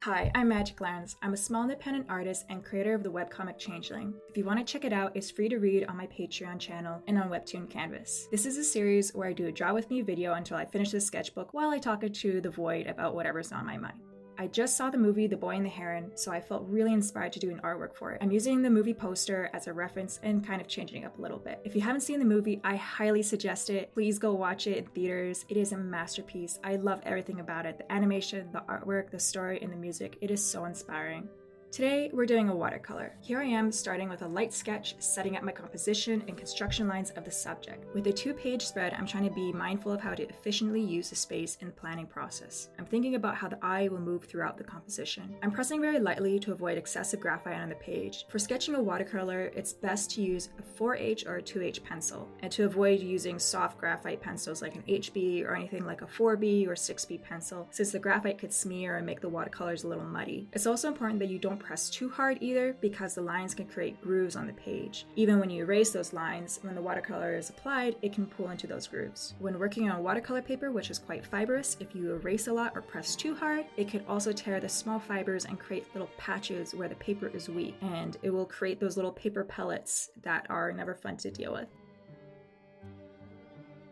Hi, I'm Magic Lens. I'm a small independent artist and creator of the webcomic Changeling. If you want to check it out, it's free to read on my Patreon channel and on Webtoon Canvas. This is a series where I do a draw with me video until I finish the sketchbook while I talk to the void about whatever's on my mind. I just saw the movie The Boy and the Heron, so I felt really inspired to do an artwork for it. I'm using the movie poster as a reference and kind of changing it up a little bit. If you haven't seen the movie, I highly suggest it. Please go watch it in theaters. It is a masterpiece. I love everything about it. The animation, the artwork, the story, and the music. It is so inspiring. Today, we're doing a watercolor. Here I am starting with a light sketch, setting up my composition and construction lines of the subject. With a 2-page spread, I'm trying to be mindful of how to efficiently use the space in the planning process. I'm thinking about how the eye will move throughout the composition. I'm pressing very lightly to avoid excessive graphite on the page. For sketching a watercolor, it's best to use a 4H or a 2H pencil, and to avoid using soft graphite pencils like an HB or anything like a 4B or 6B pencil, since the graphite could smear and make the watercolors a little muddy. It's also important that you don't press too hard either, because the lines can create grooves on the page. Even when you erase those lines, when the watercolor is applied, it can pull into those grooves. When working on watercolor paper, which is quite fibrous, if you erase a lot or press too hard, it could also tear the small fibers and create little patches where the paper is weak, and it will create those little paper pellets that are never fun to deal with.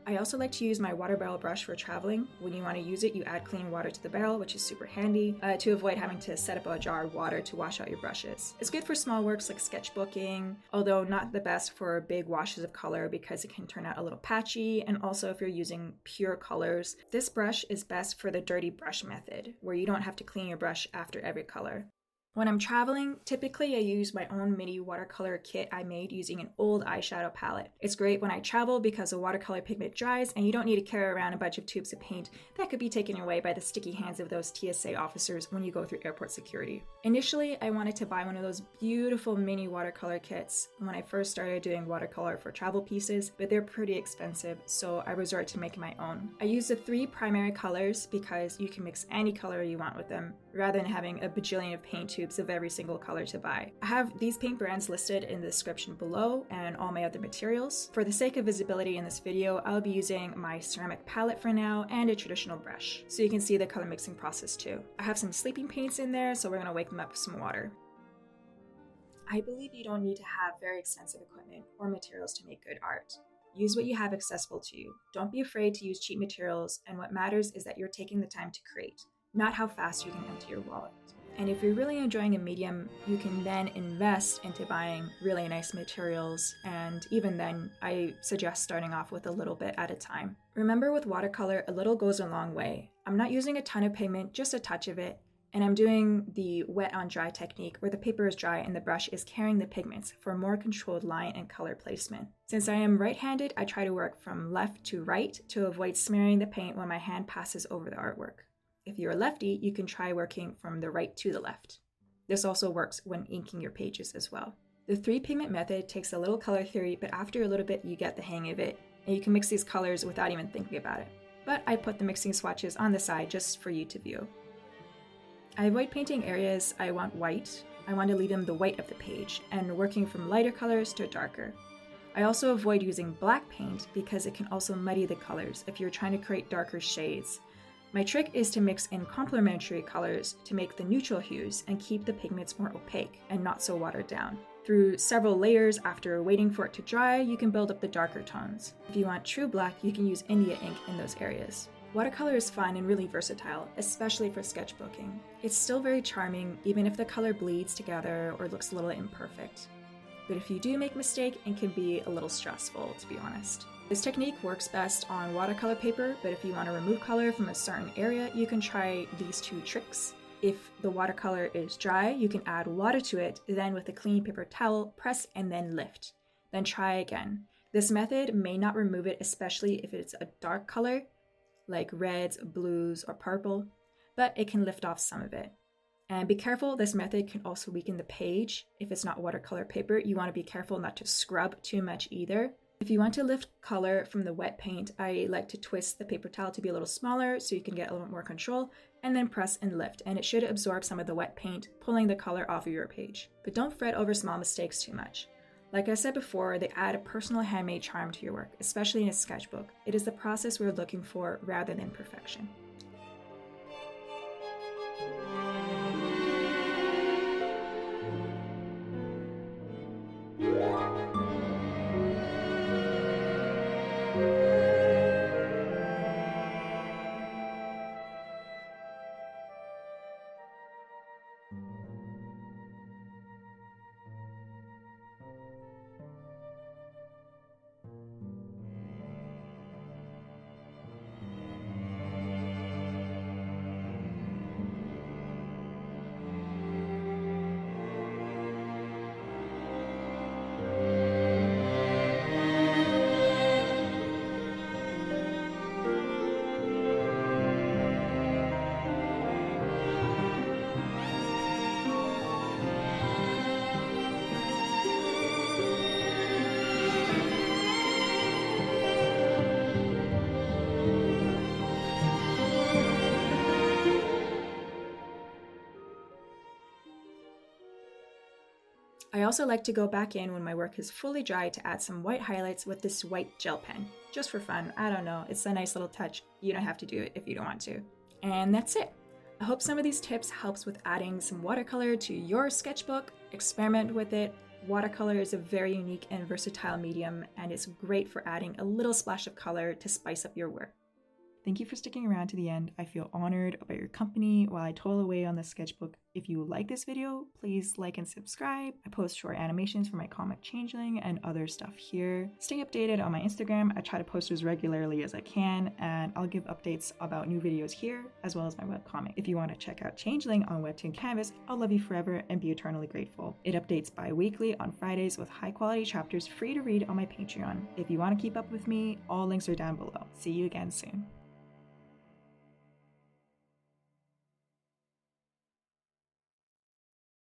I also like to use my water barrel brush for traveling. When you want to use it, you add clean water to the barrel, which is super handy, to avoid having to set up a jar of water to wash out your brushes. It's good for small works like sketchbooking, although not the best for big washes of color because it can turn out a little patchy, and also if you're using pure colors. This brush is best for the dirty brush method, where you don't have to clean your brush after every color. When I'm traveling, typically I use my own mini watercolor kit I made using an old eyeshadow palette. It's great when I travel because the watercolor pigment dries and you don't need to carry around a bunch of tubes of paint that could be taken away by the sticky hands of those TSA officers when you go through airport security. Initially, I wanted to buy one of those beautiful mini watercolor kits when I first started doing watercolor for travel pieces, but they're pretty expensive, so I resort to making my own. I use the 3 primary colors because you can mix any color you want with them, rather than having a bajillion of paint tubes of every single color to buy. I have these paint brands listed in the description below and all my other materials. For the sake of visibility in this video, I'll be using my ceramic palette for now and a traditional brush, so you can see the color mixing process too. I have some sleeping paints in there, so we're gonna wake them up with some water. I believe you don't need to have very expensive equipment or materials to make good art. Use what you have accessible to you. Don't be afraid to use cheap materials, and what matters is that you're taking the time to create, not how fast you can empty your wallet. And if you're really enjoying a medium, you can then invest into buying really nice materials, and even then, I suggest starting off with a little bit at a time. Remember, with watercolor, a little goes a long way. I'm not using a ton of pigment, just a touch of it, and I'm doing the wet on dry technique where the paper is dry and the brush is carrying the pigments for more controlled line and color placement. Since I am right-handed, I try to work from left to right to avoid smearing the paint when my hand passes over the artwork. If you're a lefty, you can try working from the right to the left. This also works when inking your pages as well. The 3 pigment method takes a little color theory, but after a little bit you get the hang of it, and you can mix these colors without even thinking about it. But I put the mixing swatches on the side just for you to view. I avoid painting areas I want white. I want to leave them the white of the page, and working from lighter colors to darker. I also avoid using black paint because it can also muddy the colors if you're trying to create darker shades. My trick is to mix in complementary colors to make the neutral hues and keep the pigments more opaque and not so watered down. Through several layers after waiting for it to dry, you can build up the darker tones. If you want true black, you can use India ink in those areas. Watercolor is fun and really versatile, especially for sketchbooking. It's still very charming, even if the color bleeds together or looks a little imperfect. But if you do make a mistake, it can be a little stressful, to be honest. This technique works best on watercolor paper, but if you want to remove color from a certain area, you can try these 2 tricks. If the watercolor is dry, you can add water to it, then with a clean paper towel, press and then lift. Then try again. This method may not remove it, especially if it's a dark color, like reds, blues, or purple, but it can lift off some of it. And be careful, this method can also weaken the page. If it's not watercolor paper, you want to be careful not to scrub too much either. If you want to lift color from the wet paint, I like to twist the paper towel to be a little smaller so you can get a little more control, and then press and lift, and it should absorb some of the wet paint, pulling the color off of your page. But don't fret over small mistakes too much. Like I said before, they add a personal handmade charm to your work, especially in a sketchbook. It is the process we're looking for rather than perfection. I also like to go back in when my work is fully dry to add some white highlights with this white gel pen. Just for fun, I don't know, it's a nice little touch. You don't have to do it if you don't want to. And that's it. I hope some of these tips helps with adding some watercolor to your sketchbook. Experiment with it. Watercolor is a very unique and versatile medium, and it's great for adding a little splash of color to spice up your work. Thank you for sticking around to the end. I feel honored about your company while I toil away on the sketchbook. If you like this video, please like and subscribe. I post short animations for my comic Changeling and other stuff here. Stay updated on my Instagram. I try to post as regularly as I can, and I'll give updates about new videos here, as well as my webcomic. If you want to check out Changeling on Webtoon Canvas, I'll love you forever and be eternally grateful. It updates bi-weekly on Fridays with high-quality chapters free to read on my Patreon. If you want to keep up with me, all links are down below. See you again soon.